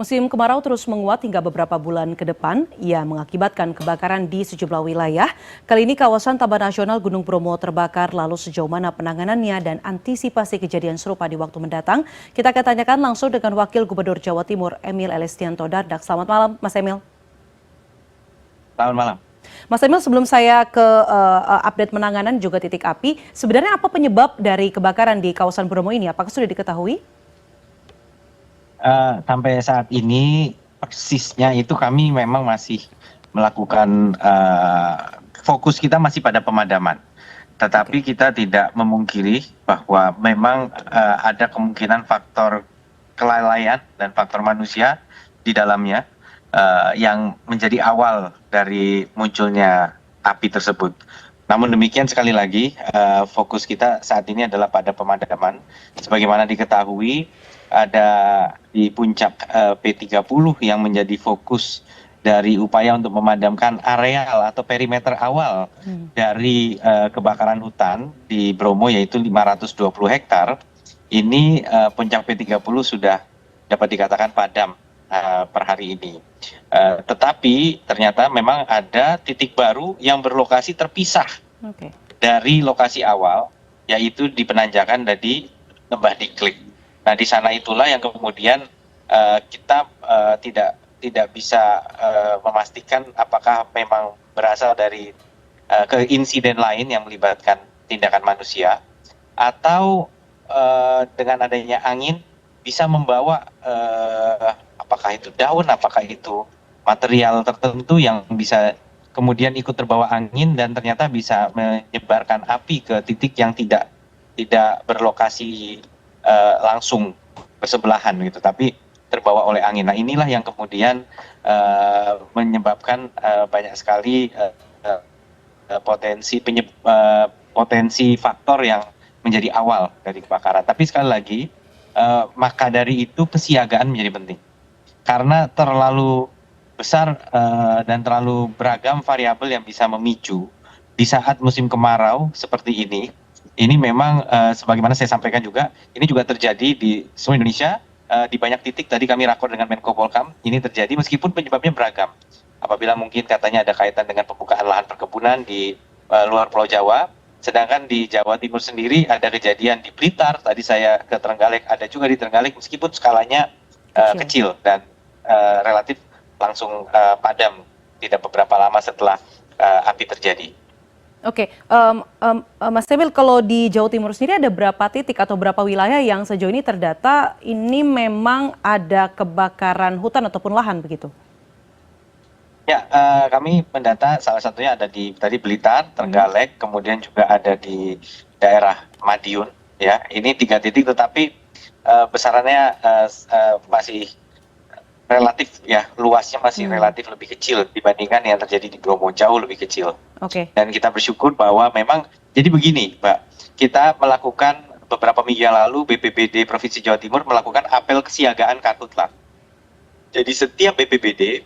Musim kemarau terus menguat hingga beberapa bulan ke depan. Ia mengakibatkan kebakaran di sejumlah wilayah. Kali ini kawasan Taman Nasional Gunung Bromo terbakar. Lalu sejauh mana penanganannya dan antisipasi kejadian serupa di waktu mendatang? Kita akan tanyakan langsung dengan Wakil Gubernur Jawa Timur Emil Elestianto Dardak. Selamat malam, Mas Emil. Selamat malam. Mas Emil, sebelum saya ke update penanganan juga titik api, sebenarnya apa penyebab dari kebakaran di kawasan Bromo ini? Apakah sudah diketahui? Sampai saat ini persisnya itu kami memang masih melakukan fokus kita masih pada pemadaman. Tetapi kita tidak memungkiri bahwa memang ada kemungkinan faktor kelalaian dan faktor manusia di dalamnya yang menjadi awal dari munculnya api tersebut. Namun demikian sekali lagi fokus kita saat ini adalah pada pemadaman. Sebagaimana diketahui ada di puncak P30 yang menjadi fokus dari upaya untuk memadamkan areal atau perimeter awal dari kebakaran hutan di Bromo, yaitu 520 hektar. Ini puncak P30 sudah dapat dikatakan padam per hari ini. Tetapi ternyata memang ada titik baru yang berlokasi terpisah dari lokasi awal, yaitu di penanjakan dari Lembah Diklik. Nah, di sana itulah yang kemudian kita tidak bisa memastikan apakah memang berasal dari insiden lain yang melibatkan tindakan manusia, atau dengan adanya angin bisa membawa apakah itu daun, apakah itu material tertentu yang bisa kemudian ikut terbawa angin dan ternyata bisa menyebarkan api ke titik yang tidak berlokasi langsung bersebelahan gitu, tapi terbawa oleh angin. Nah, inilah yang kemudian menyebabkan banyak sekali potensi faktor yang menjadi awal dari kebakaran. Tapi sekali lagi, maka dari itu kesiagaan menjadi penting, karena terlalu besar dan terlalu beragam variabel yang bisa memicu di saat musim kemarau seperti ini. Ini memang sebagaimana saya sampaikan juga, ini juga terjadi di seluruh Indonesia, di banyak titik. Tadi kami rakor dengan Menko Polkam, ini terjadi meskipun penyebabnya beragam. Apabila mungkin katanya ada kaitan dengan pembukaan lahan perkebunan di luar Pulau Jawa, sedangkan di Jawa Timur sendiri ada kejadian di Blitar, tadi saya ke Trenggalek, ada juga di Trenggalek meskipun skalanya kecil dan relatif langsung padam tidak beberapa lama setelah api terjadi. Oke, Mas Emil, kalau di Jawa Timur sendiri ada berapa titik atau berapa wilayah yang sejauh ini terdata ini memang ada kebakaran hutan ataupun lahan begitu? Ya, kami mendata salah satunya ada di tadi Blitar, Trenggalek, kemudian juga ada di daerah Madiun. Ya, ini 3 titik, tetapi besarannya masih relatif, ya, luasnya masih relatif lebih kecil dibandingkan yang terjadi di Bromo, jauh lebih kecil. Dan kita bersyukur bahwa memang jadi begini, Mbak, kita melakukan beberapa minggu yang lalu BPBD Provinsi Jawa Timur melakukan apel kesiagaan karhutla. Jadi setiap BPBD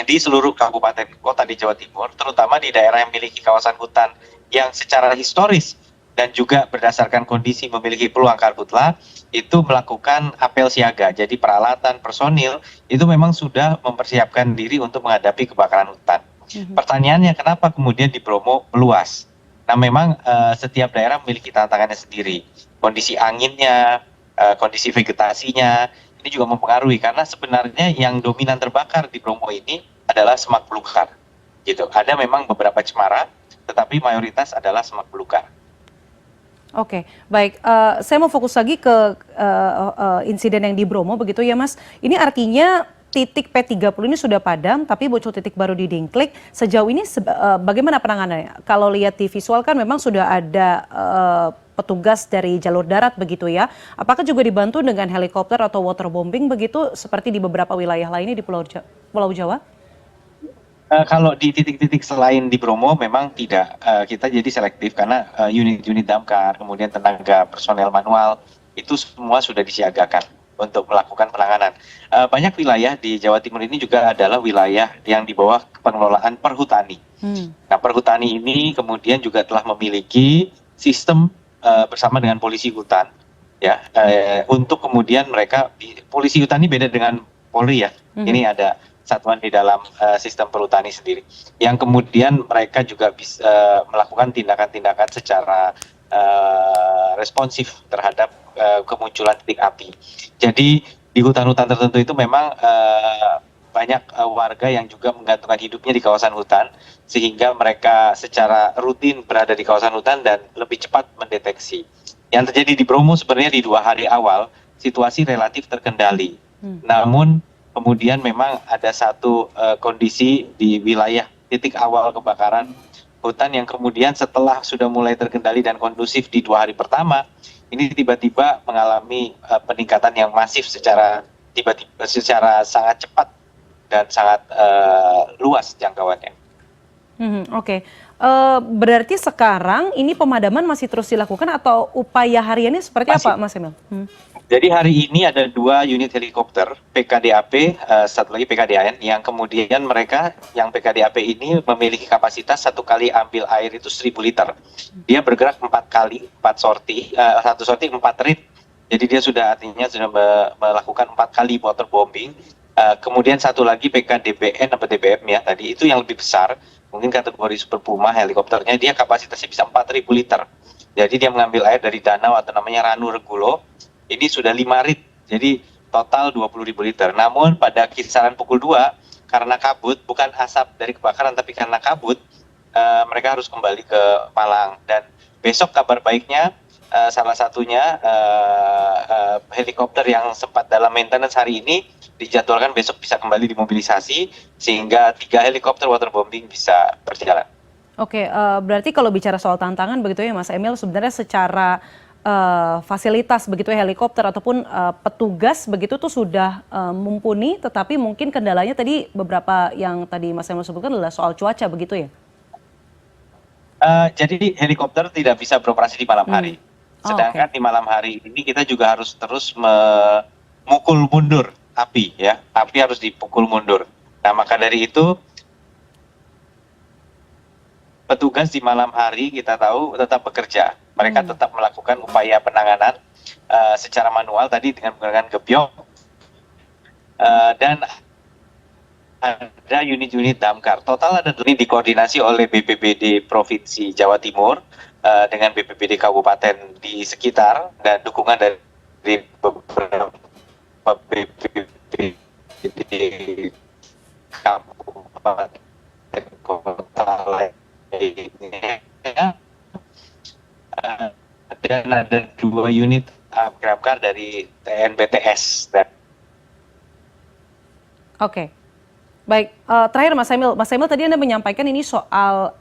di seluruh kabupaten kota di Jawa Timur, terutama di daerah yang memiliki kawasan hutan yang secara historis dan juga berdasarkan kondisi memiliki peluang karhutla, itu melakukan apel siaga. Jadi peralatan, personil itu memang sudah mempersiapkan diri untuk menghadapi kebakaran hutan. Pertanyaannya, kenapa kemudian di Bromo meluas? Nah, memang setiap daerah memiliki tantangannya sendiri. Kondisi anginnya, kondisi vegetasinya, ini juga mempengaruhi, karena sebenarnya yang dominan terbakar di Bromo ini adalah semak belukar. Gitu. Ada memang beberapa cemara, tetapi mayoritas adalah semak belukar. Oke, baik. Saya mau fokus lagi ke insiden yang di Bromo begitu ya, Mas. Ini artinya titik P30 ini sudah padam, tapi muncul titik baru di Dingklik. Sejauh ini bagaimana penanganannya? Kalau lihat di visual kan memang sudah ada petugas dari jalur darat begitu ya. Apakah juga dibantu dengan helikopter atau waterbombing begitu seperti di beberapa wilayah lainnya di Pulau Jawa? Kalau di titik-titik selain di Bromo memang tidak, kita jadi selektif karena unit-unit damkar, kemudian tenaga personel manual itu semua sudah disiagakan untuk melakukan penanganan. Banyak wilayah di Jawa Timur ini juga adalah wilayah yang di bawah pengelolaan perhutani. Nah, perhutani ini kemudian juga telah memiliki sistem bersama dengan polisi hutan, ya, untuk kemudian mereka, polisi hutan ini beda dengan Polri ya. Ini ada satuan di dalam sistem perhutani sendiri. Yang kemudian mereka juga bisa melakukan tindakan-tindakan secara responsif terhadap kemunculan titik api. Jadi di hutan-hutan tertentu itu memang banyak warga yang juga menggantungkan hidupnya di kawasan hutan, sehingga mereka secara rutin berada di kawasan hutan dan lebih cepat mendeteksi. Yang terjadi di Bromo sebenarnya di 2 hari awal situasi relatif terkendali. Namun kemudian memang ada satu kondisi di wilayah titik awal kebakaran hutan yang kemudian setelah sudah mulai terkendali dan kondusif di 2 hari pertama, ini tiba-tiba mengalami peningkatan yang masif secara sangat cepat dan sangat luas jangkauannya. Oke. Berarti sekarang ini pemadaman masih terus dilakukan atau upaya hariannya seperti Masih. apa, Mas Emil? Jadi hari ini ada 2 unit helikopter PKDAP, satu lagi PKDAN, yang kemudian mereka yang PKDAP ini memiliki kapasitas satu kali ambil air itu 1.000 liter. Dia bergerak 4 kali, 4 sorti, satu sorti 4 trip. Jadi dia sudah melakukan 4 kali waterbombing. Kemudian satu lagi PKDBN atau DBM ya tadi, itu yang lebih besar, mungkin kategori Super Puma helikopternya, dia kapasitasnya bisa 4.000 liter. Jadi dia mengambil air dari danau atau namanya Ranu Regulo. Ini sudah 5 rit, jadi total 20.000 liter. Namun pada kisaran pukul 2, karena kabut, bukan asap dari kebakaran, tapi karena kabut, mereka harus kembali ke Malang. Dan besok kabar baiknya, salah satunya helikopter yang sempat dalam maintenance hari ini, dijadwalkan besok bisa kembali dimobilisasi, sehingga 3 helikopter waterbombing bisa berjalan. Oke, berarti kalau bicara soal tantangan begitu ya Mas Emil, sebenarnya secara fasilitas begitu ya, helikopter ataupun petugas begitu tuh sudah mumpuni, tetapi mungkin kendalanya tadi beberapa yang tadi Mas Emil sebutkan adalah soal cuaca begitu ya? Jadi helikopter tidak bisa beroperasi di malam hari. Sedangkan di malam hari ini kita juga harus terus memukul mundur api ya. Api harus dipukul mundur. Nah, maka dari itu petugas di malam hari kita tahu tetap bekerja. Mereka tetap melakukan upaya penanganan secara manual tadi dengan menggunakan gebyok, dan ada unit-unit damkar. Total ada ini dikoordinasi oleh BPBD Provinsi Jawa Timur dengan BPBD Kabupaten di sekitar dan dukungan dari beberapa BPBD Kabupaten kota lainnya. Dan ada 2 unit damkar dari TNBTS. Oke. Baik, terakhir Mas Emil tadi Anda menyampaikan ini soal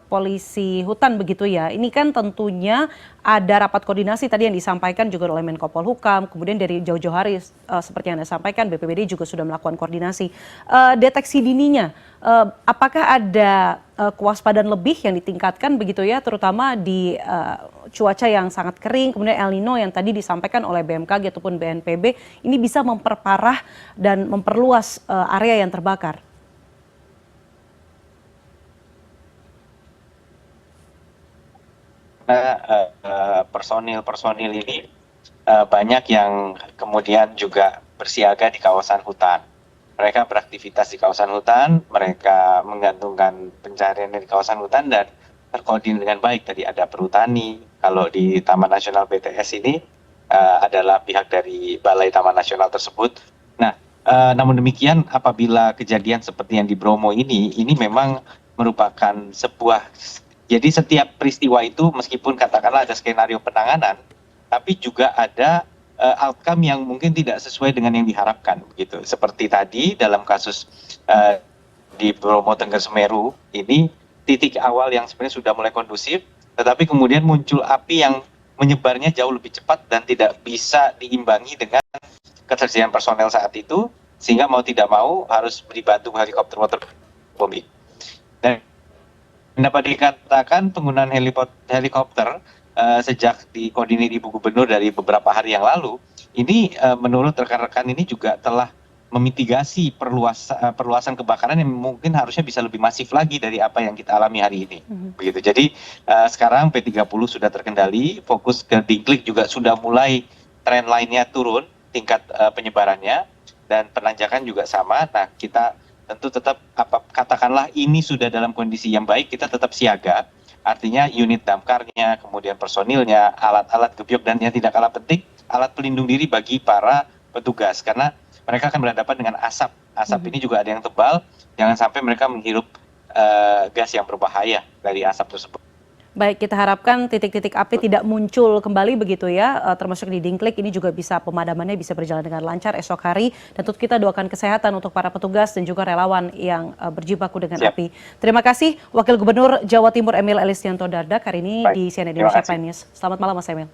polisi hutan begitu ya. Ini kan tentunya ada rapat koordinasi tadi yang disampaikan juga oleh Menko Polhukam, kemudian dari jauh-jauh hari seperti yang Anda sampaikan BPBD juga sudah melakukan koordinasi. Deteksi dininya, apakah ada kewaspadaan lebih yang ditingkatkan begitu ya, terutama di cuaca yang sangat kering, kemudian El Nino yang tadi disampaikan oleh BMKG ataupun BNPB, ini bisa memperparah dan memperluas area yang terbakar? Personil ini banyak yang kemudian juga bersiaga di kawasan hutan. Mereka beraktivitas di kawasan hutan, mereka menggantungkan pencariannya di kawasan hutan dan terkoordinir dengan baik. Tadi ada perhutani, kalau di Taman Nasional BTS ini adalah pihak dari Balai Taman Nasional tersebut. Nah, namun demikian apabila kejadian seperti yang di Bromo ini memang merupakan jadi setiap peristiwa itu meskipun katakanlah ada skenario penanganan, tapi juga ada outcome yang mungkin tidak sesuai dengan yang diharapkan begitu. Seperti tadi dalam kasus di Bromo Tengger Semeru ini, titik awal yang sebenarnya sudah mulai kondusif, tetapi kemudian muncul api yang menyebarnya jauh lebih cepat dan tidak bisa diimbangi dengan ketersediaan personel saat itu, sehingga mau tidak mau harus dibantu helikopter waterbombing. Dan dapat dikatakan penggunaan helikopter sejak dikoordinir Ibu Gubernur dari beberapa hari yang lalu, ini menurut rekan-rekan ini juga telah memitigasi perluasan kebakaran yang mungkin harusnya bisa lebih masif lagi dari apa yang kita alami hari ini. Begitu. Jadi sekarang P30 sudah terkendali, fokus ke Dingklik juga sudah mulai tren lainnya turun tingkat penyebarannya. dan penanjakan juga sama. Nah, kita tentu tetap katakanlah ini sudah dalam kondisi yang baik, kita tetap siaga. Artinya unit damkarnya, kemudian personilnya, alat-alat gebyok, dan yang tidak kalah penting, alat pelindung diri bagi para petugas. Karena mereka akan berhadapan dengan asap. Asap ini juga ada yang tebal, jangan sampai mereka menghirup gas yang berbahaya dari asap tersebut. Baik, kita harapkan titik-titik api tidak muncul kembali begitu ya, termasuk di Dingklik ini juga bisa pemadamannya bisa berjalan dengan lancar esok hari. Dan tentu kita doakan kesehatan untuk para petugas dan juga relawan yang berjibaku dengan api. Terima kasih Wakil Gubernur Jawa Timur Emil Elistianto Dardak hari ini di CNN Indonesia Prime News. Selamat malam Mas Emil.